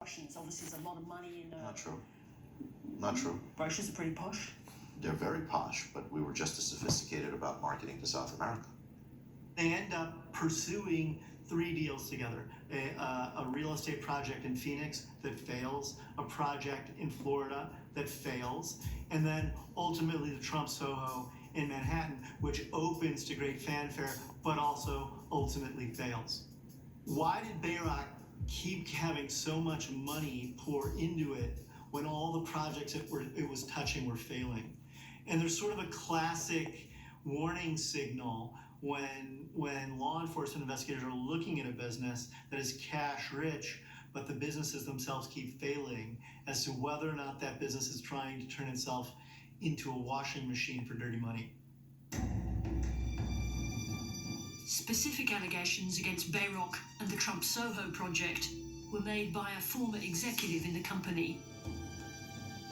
Russians. Obviously, there's a lot of money in. Not true. Not true. Russians are pretty posh. They're very posh, but we were just as sophisticated about marketing to South America. They end up pursuing 3 deals together. A real estate project in Phoenix that fails, a project in Florida that fails, and then ultimately the Trump Soho in Manhattan, which opens to great fanfare, but also ultimately fails. Why did Bayrock keep having so much money pour into it when all the projects it was touching were failing? And there's sort of a classic warning signal when law enforcement investigators are looking at a business that is cash rich, but the businesses themselves keep failing, as to whether or not that business is trying to turn itself into a washing machine for dirty money. Specific allegations against Bayrock and the Trump Soho project were made by a former executive in the company.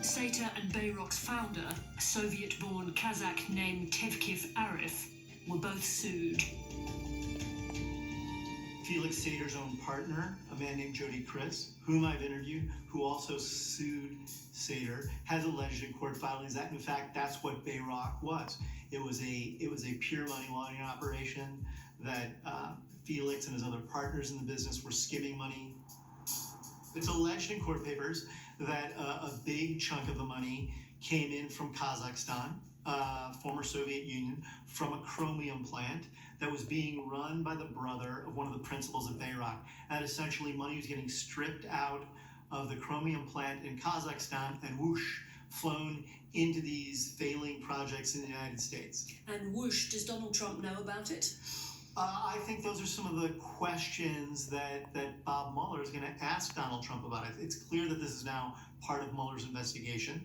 Sater and Bayrock's founder, a Soviet-born Kazakh named Tevkif Arif, were both sued. Felix Sater's own partner, a man named Jody Chris, whom I've interviewed, who also sued Sater, has alleged in court filings that, in fact, that's what Bayrock was. It was a pure money laundering operation that Felix and his other partners in the business were skimming money. It's alleged in court papers that a big chunk of the money came in from Kazakhstan, former Soviet Union, from a chromium plant that was being run by the brother of one of the principals of Bayrock. And essentially money was getting stripped out of the chromium plant in Kazakhstan and whoosh, flown into these failing projects in the United States. And whoosh, does Donald Trump know about it? I think those are some of the questions that Bob Mueller is going to ask Donald Trump about it. It's clear that this is now part of Mueller's investigation.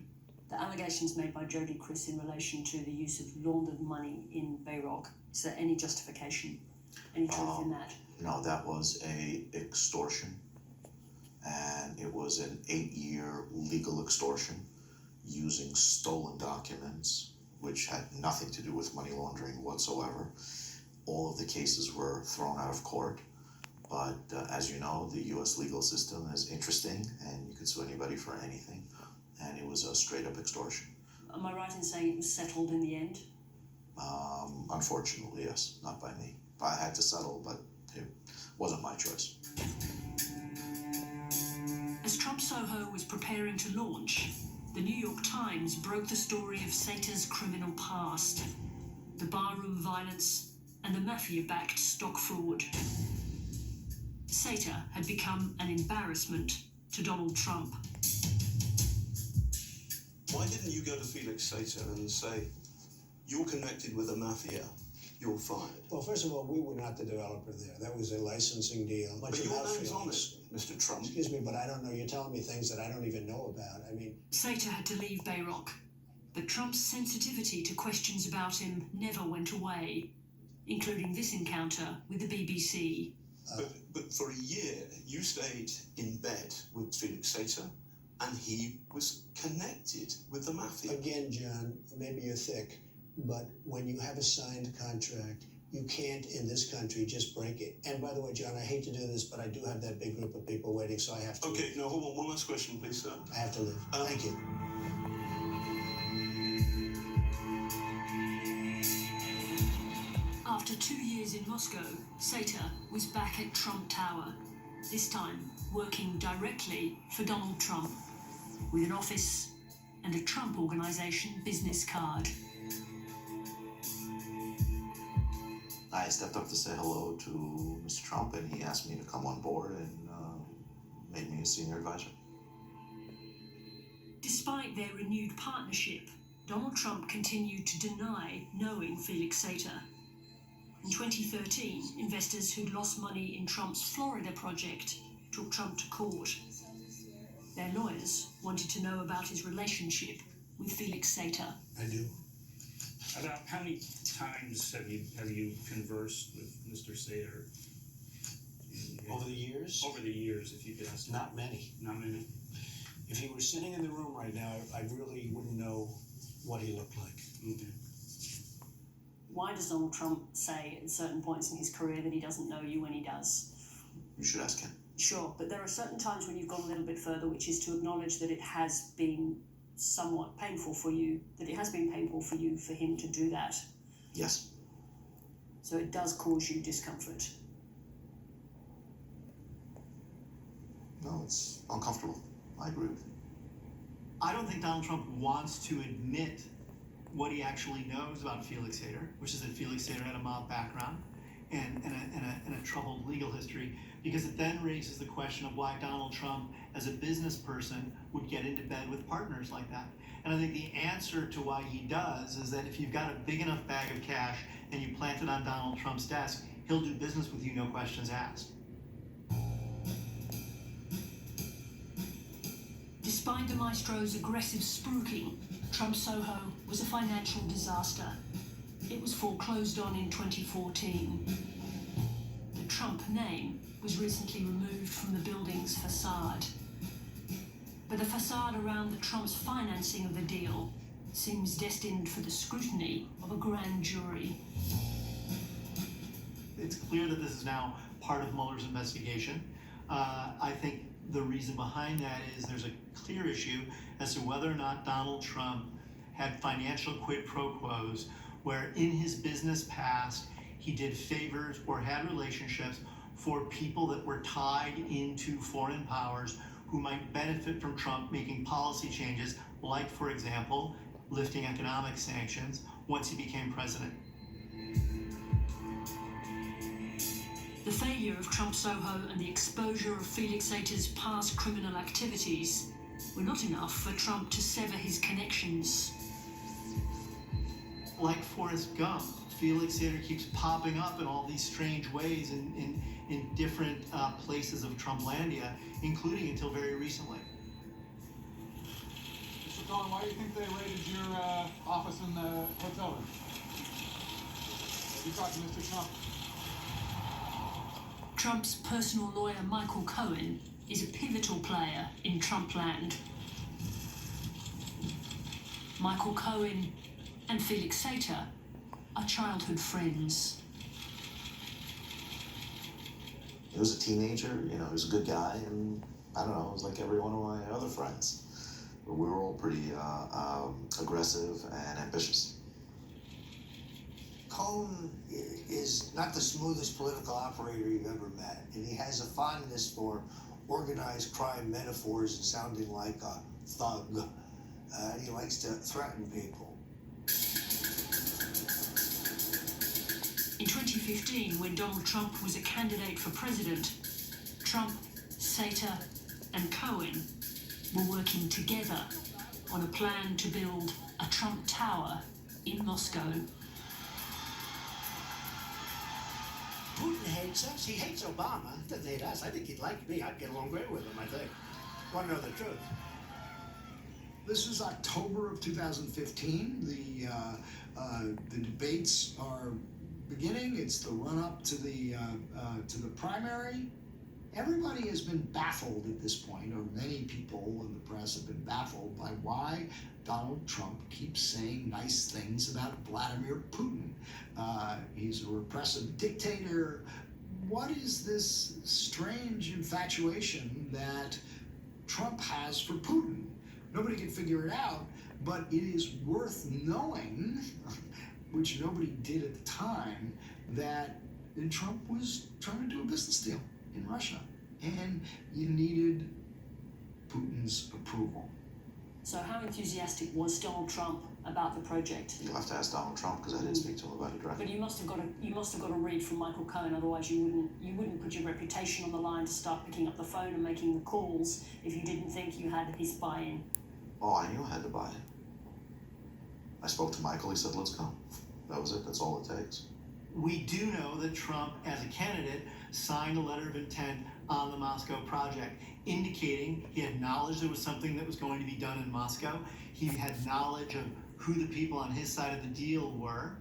The allegations made by Jody Chris in relation to the use of laundered money in Bayrock, is there any justification, any truth in that? No, that was a extortion, and it was an 8-year legal extortion using stolen documents, which had nothing to do with money laundering whatsoever. All of the cases were thrown out of court, but as you know, the U.S. legal system is interesting, and you could sue anybody for anything, and it was a straight-up extortion. Am I right in saying it was settled in the end? Unfortunately, yes, not by me. I had to settle, but it wasn't my choice. As Trump Soho was preparing to launch, the New York Times broke the story of Sater's criminal past, the barroom violence, and the mafia-backed stock fraud. Sater had become an embarrassment to Donald Trump. Why didn't you go to Felix Sater and say, you're connected with the mafia, you're fired? Well, first of all, we were not the developer there. That was a licensing deal. But your name's on it, Mr. Trump. Excuse me, but I don't know. You're telling me things that I don't even know about. I mean... Sater had to leave Bayrock, but Trump's sensitivity to questions about him never went away, including this encounter with the BBC. But for a year, you stayed in bed with Felix Sater, and he was connected with the mafia. Again, John, maybe you're thick, but when you have a signed contract, you can't, in this country, just break it. And by the way, John, I hate to do this, but I do have that big group of people waiting, so I have to Okay, leave. now hold on. One last question, please, sir. I have to leave. Thank you. After 2 years in Moscow, Sater was back at Trump Tower, this time working directly for Donald Trump, with an office and a Trump Organization business card. I stepped up to say hello to Mr. Trump, and he asked me to come on board and made me a senior advisor. Despite their renewed partnership, Donald Trump continued to deny knowing Felix Sater. In 2013, investors who'd lost money in Trump's Florida project took Trump to court. Their lawyers wanted to know about his relationship with Felix Sater. I do. About how many times have you conversed with Mr. Sater? Over the years? Over the years, if you could ask. Not many. Not many. If he were sitting in the room right now, I really wouldn't know what he looked like. Okay. Why does Donald Trump say at certain points in his career that he doesn't know you when he does? You should ask him. Sure, but there are certain times when you've gone a little bit further, which is to acknowledge that it has been somewhat painful for you, that it has been painful for you for him to do that. Yes. So it does cause you discomfort. No, it's uncomfortable. I agree with you. I don't think Donald Trump wants to admit what he actually knows about Felix Sater, which is that Felix Sater had a mob background and a troubled legal history, because it then raises the question of why Donald Trump, as a business person, would get into bed with partners like that. And I think the answer to why he does is that if you've got a big enough bag of cash and you plant it on Donald Trump's desk, he'll do business with you, no questions asked. Despite the maestro's aggressive spruiking, Trump Soho was a financial disaster. It was foreclosed on in 2014. The Trump name was recently removed from the building's facade. But the facade around the Trump's financing of the deal seems destined for the scrutiny of a grand jury. It's clear that this is now part of Mueller's investigation. I think the reason behind that is there's a clear issue as to whether or not Donald Trump had financial quid pro quos where in his business past he did favors or had relationships for people that were tied into foreign powers who might benefit from Trump making policy changes, like, for example, lifting economic sanctions once he became president. The failure of Trump Soho and the exposure of Felix Sater's past criminal activities were not enough for Trump to sever his connections. Like Forrest Gump, Felix Sater keeps popping up in all these strange ways in different places of Trumplandia, including until very recently. Mr. Cohen, why do you think they raided your office in the hotel room? Have you talked to Mr. Trump? Trump's personal lawyer Michael Cohen is a pivotal player in Trumpland. Michael Cohen and Felix Sater are childhood friends. He was a teenager, he was a good guy, and I don't know, it was like every one of my other friends. We were all pretty aggressive and ambitious. Cohen is not the smoothest political operator you've ever met, and he has a fondness for organized crime metaphors and sounding like a thug. And he likes to threaten people. In 2015, when Donald Trump was a candidate for president, Trump, Sater, and Cohen were working together on a plan to build a Trump Tower in Moscow. Putin hates us. He hates Obama. He doesn't hate us. I think he'd like me. I'd get along great with him, I think. Want to know the truth? This is October of 2015. The debates are beginning. It's the run-up to the primary. Everybody has been baffled at this point, or many people in the press have been baffled by why Donald Trump keeps saying nice things about Vladimir Putin. He's a repressive dictator. What is this strange infatuation that Trump has for Putin? Nobody can figure it out, but it is worth knowing, which nobody did at the time, that Trump was trying to do a business deal in Russia, and you needed Putin's approval. So how enthusiastic was Donald Trump about the project? You'll have to ask Donald Trump because I didn't speak to him about it directly. But you must have got a read from Michael Cohen, otherwise you wouldn't put your reputation on the line to start picking up the phone and making the calls if you didn't think you had his buy-in. Oh, I knew I had to buy it. I spoke to Michael, he said, let's go. That was it, that's all it takes. We do know that Trump, as a candidate, signed a letter of intent on the Moscow project, indicating he had knowledge there was something that was going to be done in Moscow. He had knowledge of who the people on his side of the deal were.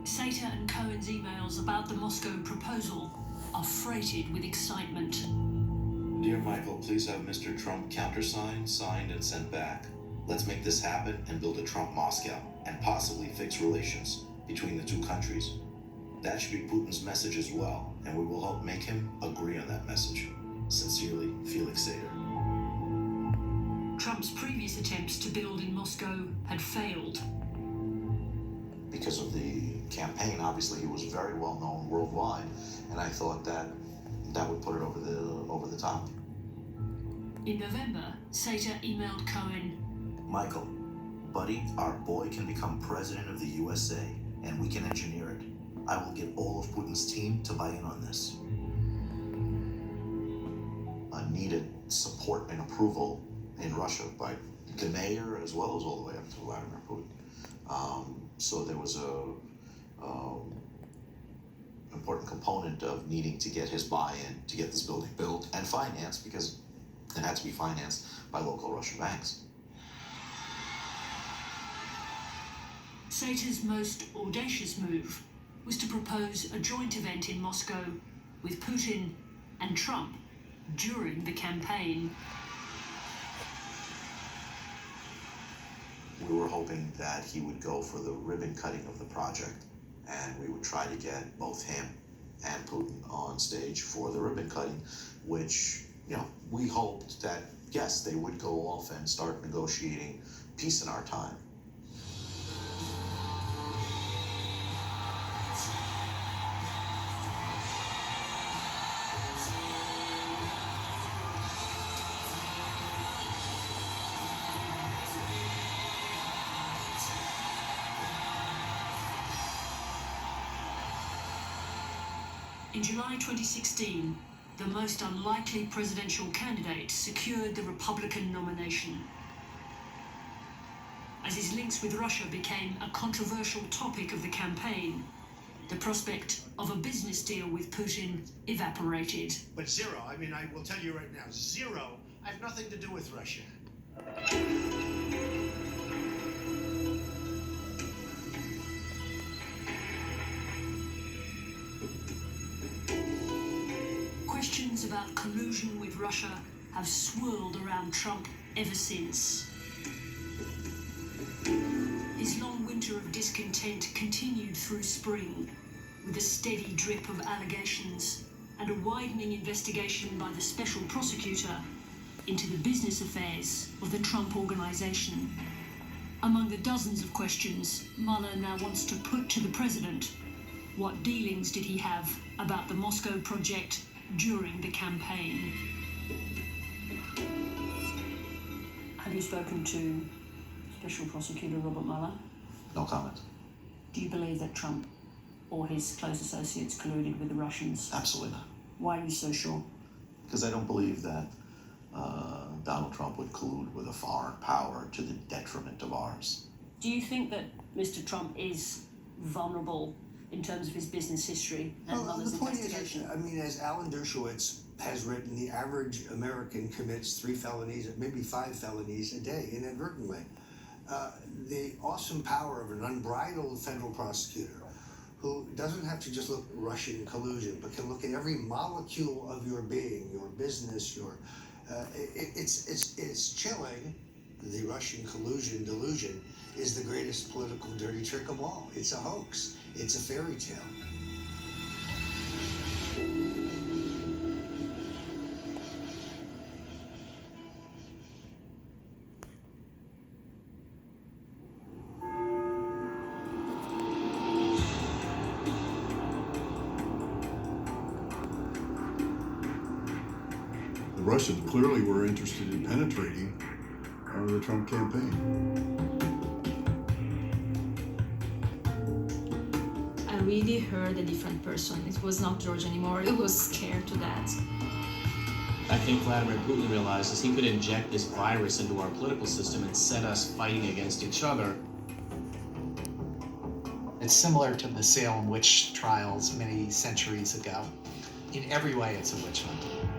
Sater and Cohen's emails about the Moscow proposal are freighted with excitement. Dear Michael, please have Mr. Trump countersigned, signed, and sent back. Let's make this happen and build a Trump Moscow, and possibly fix relations between the two countries. That should be Putin's message as well, and we will help make him agree on that message. Sincerely, Felix Sater. Trump's previous attempts to build in Moscow had failed. Because of the campaign, obviously he was very well known worldwide, and I thought that would put it over the top. In November, Sater emailed Cohen, Michael, buddy, our boy can become president of the USA, and we can engineer it. I will get all of Putin's team to buy in on this. Needed support and approval in Russia by the mayor as well as all the way up to Vladimir Putin. So there was a important component of needing to get his buy-in to get this building built and financed, because it had to be financed by local Russian banks. Sater's most audacious move was to propose a joint event in Moscow with Putin and Trump during the campaign. We were hoping that he would go for the ribbon cutting of the project, and we would try to get both him and Putin on stage for the ribbon cutting, which, we hoped that, yes, they would go off and start negotiating peace in our time. In July 2016, the most unlikely presidential candidate secured the Republican nomination. As his links with Russia became a controversial topic of the campaign, the prospect of a business deal with Putin evaporated. But zero, I will tell you right now, zero, I have nothing to do with Russia. Questions about collusion with Russia have swirled around Trump ever since. His long winter of discontent continued through spring, with a steady drip of allegations and a widening investigation by the special prosecutor into the business affairs of the Trump Organization. Among the dozens of questions Mueller now wants to put to the president, what dealings did he have about the Moscow project during the campaign? Have you spoken to Special Prosecutor Robert Mueller? No comment. Do you believe that Trump or his close associates colluded with the Russians? Absolutely not. Why are you so sure? Because I don't believe that Donald Trump would collude with a foreign power to the detriment of ours. Do you think that Mr. Trump is vulnerable in terms of his business history and Mueller's the point investigation? is, as Alan Dershowitz has written, the average American commits 3 felonies, maybe 5 felonies a day inadvertently. The awesome power of an unbridled federal prosecutor who doesn't have to just look at Russian collusion, but can look at every molecule of your being, your business, it's chilling. The Russian collusion delusion is the greatest political dirty trick of all. It's a hoax. It's a fairy tale. The Russians clearly were interested in penetrating the Trump campaign. I really heard a different person. It was not George anymore. It was scared to death. I think Vladimir Putin realizes he could inject this virus into our political system and set us fighting against each other. It's similar to the Salem witch trials many centuries ago. In every way, it's a witch hunt.